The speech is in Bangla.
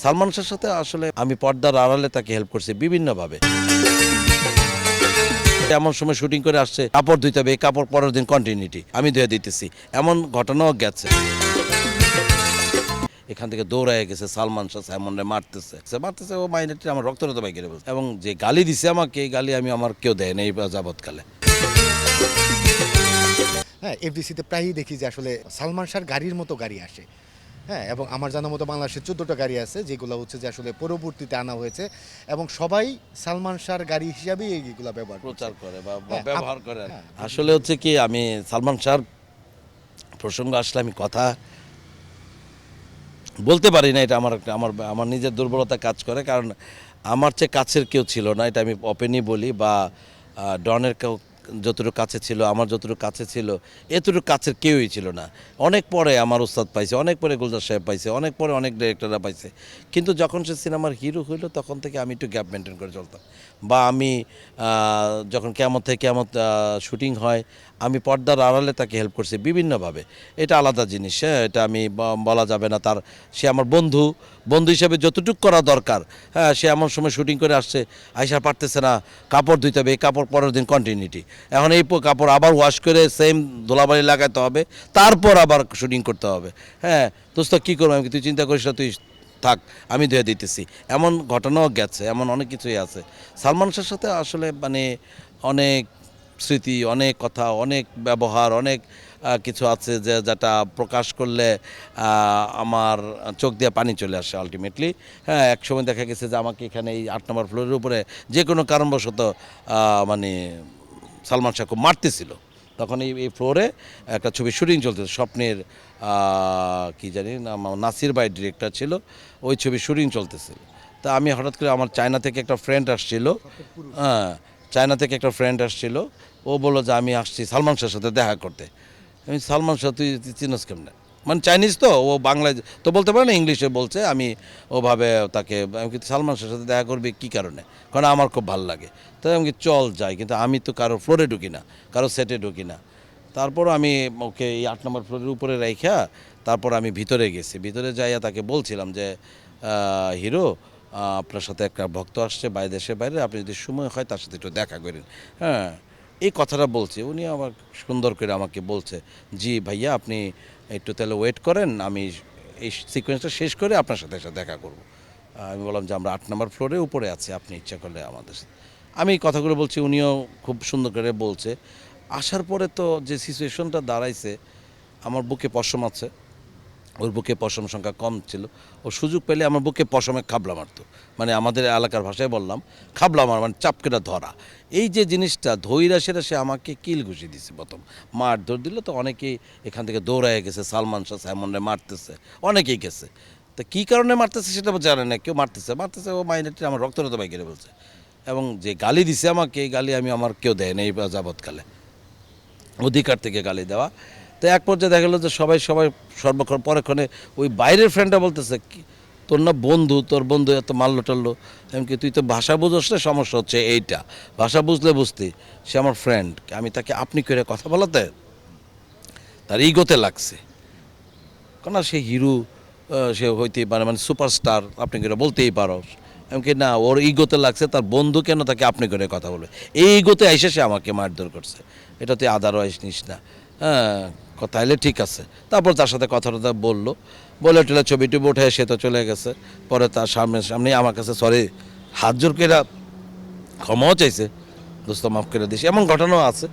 সালমান শাহর সাথে আসলে আমি পর্দার আড়ালে তাকে হেল্প করছি বিভিন্নভাবে। এমন সময় শুটিং করে আসছে, কাপড় ধুইতে হবে, এই কাপড় পরের দিন কন্টিনিউটি আমি ধুয়ে দিতেছি, এমন ঘটনাও গেছে। এখান থেকে দৌড়ায় গেছে সালমান শাহ সাইমনরে মারতেছে ও মাইনেটি আমার রক্তরত বাইকে বলছে, এবং যে গালি দিছে আমাকে, এই গালি আমি আমার কেউ দেয় না এই যাবৎকালে। হ্যাঁ, এফডিসিতে প্রায়ই দেখি যে আসলে সালমান শাহর গাড়ির মতো গাড়ি আসে। হ্যাঁ, এবং আমার জানার মতো বাংলাদেশে 14টা গাড়ি আছে যেগুলো হচ্ছে যে আসলে পরবর্তীতে আনা হয়েছে এবং সবাই সালমান শাহর গাড়ি হিসাবেই এইগুলো ব্যবহার প্রচার করে বা হ্যাঁ, ব্যবহার করে। আসলে হচ্ছে কি, আমি সালমান শাহর প্রসঙ্গ আসলে আমি কথা বলতে পারি না, এটা আমার আমার আমার নিজের দুর্বলতা কাজ করে, কারণ আমার চেয়ে কাছের কেউ ছিল না, এটা আমি ওপেনই বলি। বা ডনের কেউ যতটুকু কাছে ছিল, আমার যতটুকু কাছে ছিল, এতটুকু কাছের কেউই ছিল না। অনেক পরে আমার উস্তাদ পাইছে, অনেক পরে গুলজার সাহেব পাইছে, অনেক পরে অনেক ডিরেক্টররা পাইছে, কিন্তু যখন সে সিনেমার হিরো হইলো তখন থেকে আমি একটু গ্যাপ মেনটেন করে চলতাম। বা আমি যখন কেমন থেকে কেমন শুটিং হয়, আমি পর্দার আড়ালে তাকে হেল্প করছি বিভিন্নভাবে। এটা আলাদা জিনিস, হ্যাঁ, এটা আমি বলা যাবে না। সে আমার বন্ধু হিসেবে যতটুকু করা দরকার, হ্যাঁ, সে এমন সময় শুটিং করে আসছে, আইসা পারতেছে না, কাপড় ধুইতে হবে, এই কাপড় পরের দিন কন্টিনিউটি, এখন এই কাপড় আবার ওয়াশ করে সেম ধুলাবালি লাগাতে হবে, তারপর আবার শুটিং করতে হবে। হ্যাঁ দোস্ত, কী করবো আমি, তুই চিন্তা করিস না, তুই থাক, আমি ধুয়ে দিতেছি, এমন ঘটনাও গেছে, এমন অনেক কিছুই আছে। সালমান শাহর সাথে আসলে মানে অনেক স্মৃতি, অনেক কথা, অনেক ব্যবহার, অনেক কিছু আছে যেটা প্রকাশ করলে আমার চোখ দিয়ে পানি চলে আসে আলটিমেটলি। হ্যাঁ, এক সময় দেখা গেছে যে আমাকে এখানে এই 8 নম্বর ফ্লোরের উপরে যে কোনো কারণবশত মানে সালমান শাহ খুব মারতেছিল, তখন এই ফ্লোরে একটা ছবি শুটিং চলতেছে, স্বপ্নের কি জানি না, নাসির ভাই ডিরেক্টর ছিল, ওই ছবি শুটিং চলতেছিল। তা আমি হঠাৎ করে, আমার চায়না থেকে একটা ফ্রেন্ড আসছিল, হ্যাঁ, চায়না থেকে একটা ফ্রেন্ড আসছিল, ও বললো যে আমি আসছি সালমান শাহর সাথে দেখা করতে। আমি, সালমান শাহ তুই চিনস কেমনে, মানে চাইনিজ তো, ও বাংলায় তো বলতে পারে না, ইংলিশে বলছে। আমি ওভাবে তাকে, আমি কিন্তু সালমান শাহর সাথে দেখা করবি কী কারণে, কারণ আমার খুব ভালো লাগে। তাই আমি চল যাই, কিন্তু আমি তো কারো ফ্লোরে ঢুকি না, কারো সেটে ঢুকি না। তারপর আমি ওকে এই 8 নম্বর ফ্লোরের উপরে রাইখা তারপর আমি ভিতরে গেছি, ভিতরে যাইয়া তাকে বলছিলাম যে হিরো, আপনার সাথে একটা ভক্ত আসছে বাইরে, দেশের বাইরে, আপনি যদি সময় হয় তার সাথে একটু দেখা করেন। হ্যাঁ, এই কথাটা বলছি, উনি আবার সুন্দর করে আমাকে বলছে, জি ভাইয়া, আপনি একটু তাহলে ওয়েট করেন, আমি এই সিকোয়েন্সটা শেষ করে আপনার সাথে এসে দেখা করব। আমি বললাম যে আমরা 8 নম্বর ফ্লোরে উপরে আছি, আপনি ইচ্ছা করলে আমাদের সাথে। আমি এই কথাগুলো বলছি, উনিও খুব সুন্দর করে বলছে। আসার পরে তো যে সিচুয়েশনটা দাঁড়াইছে, আমার বুকে পশম আছে, ওর বুকে পশম সংখ্যা কম ছিল, ও সুযোগ পেলে আমার বুকে পশমে খাবলা মারতো, মানে আমাদের এলাকার ভাষায় বললাম খাবলা মার, মানে চাপকেটা ধরা। এই যে জিনিসটা ধৈরা, সেটা সে আমাকে কিল ঘুষি দিছে প্রথম, মারধর দিল, তো অনেকেই এখান থেকে দৌড়ায় গেছে, সালমান শাহ সাইমনরে মারতেছে, অনেকেই গেছে। তা কী কারণে মারতেছে সেটা জানে না, কেউ মারতেছে ও মাইনেটি আমার রক্তরত বাইকে বলছে, এবং যে গালি দিছে আমাকে, এই গালি আমি আমার কেউ দেয় না এই যাবৎকালে, অধিকার থেকে গালি দেওয়া। তো এক পর্যায়ে দেখা গেলো যে সবাই সর্বক্ষণ পরেক্ষণে ওই বাইরের ফ্রেন্ডটা বলতেছে, কি তোর না বন্ধু, তোর বন্ধু এত মারলো টারলো, এমনকি তুই তো ভাষা বুঝোস না, সমস্যা হচ্ছে এইটা, ভাষা বুঝলে বুঝতে, সে আমার ফ্রেন্ড, আমি তাকে আপনি করে কথা বলাতে তার ইগোতে লাগছে, কেন সে হিরো, সে হইতেই পারে, মানে সুপারস্টার, আপনি করে বলতেই পারো, এমনকি না, ওর ইগোতে লাগছে, তার বন্ধু কেন তাকে আপনি করে কথা বলবে, এই ইগোতে এসে সে আমাকে মারধর করছে, এটা তুই আদারওয়াইজ নিস না। হ্যাঁ, তাইলে ঠিক আছে। তারপর তার সাথে কথাটা বললো, বলে টেলে ছবি টবি উঠে সে তো চলে গেছে। পরে তার সামনেই আমার কাছে সরি হাত জোর করে ক্ষমাও চাইছে, দোস্ত মাফ করে দিস, এমন ঘটনাও আছে।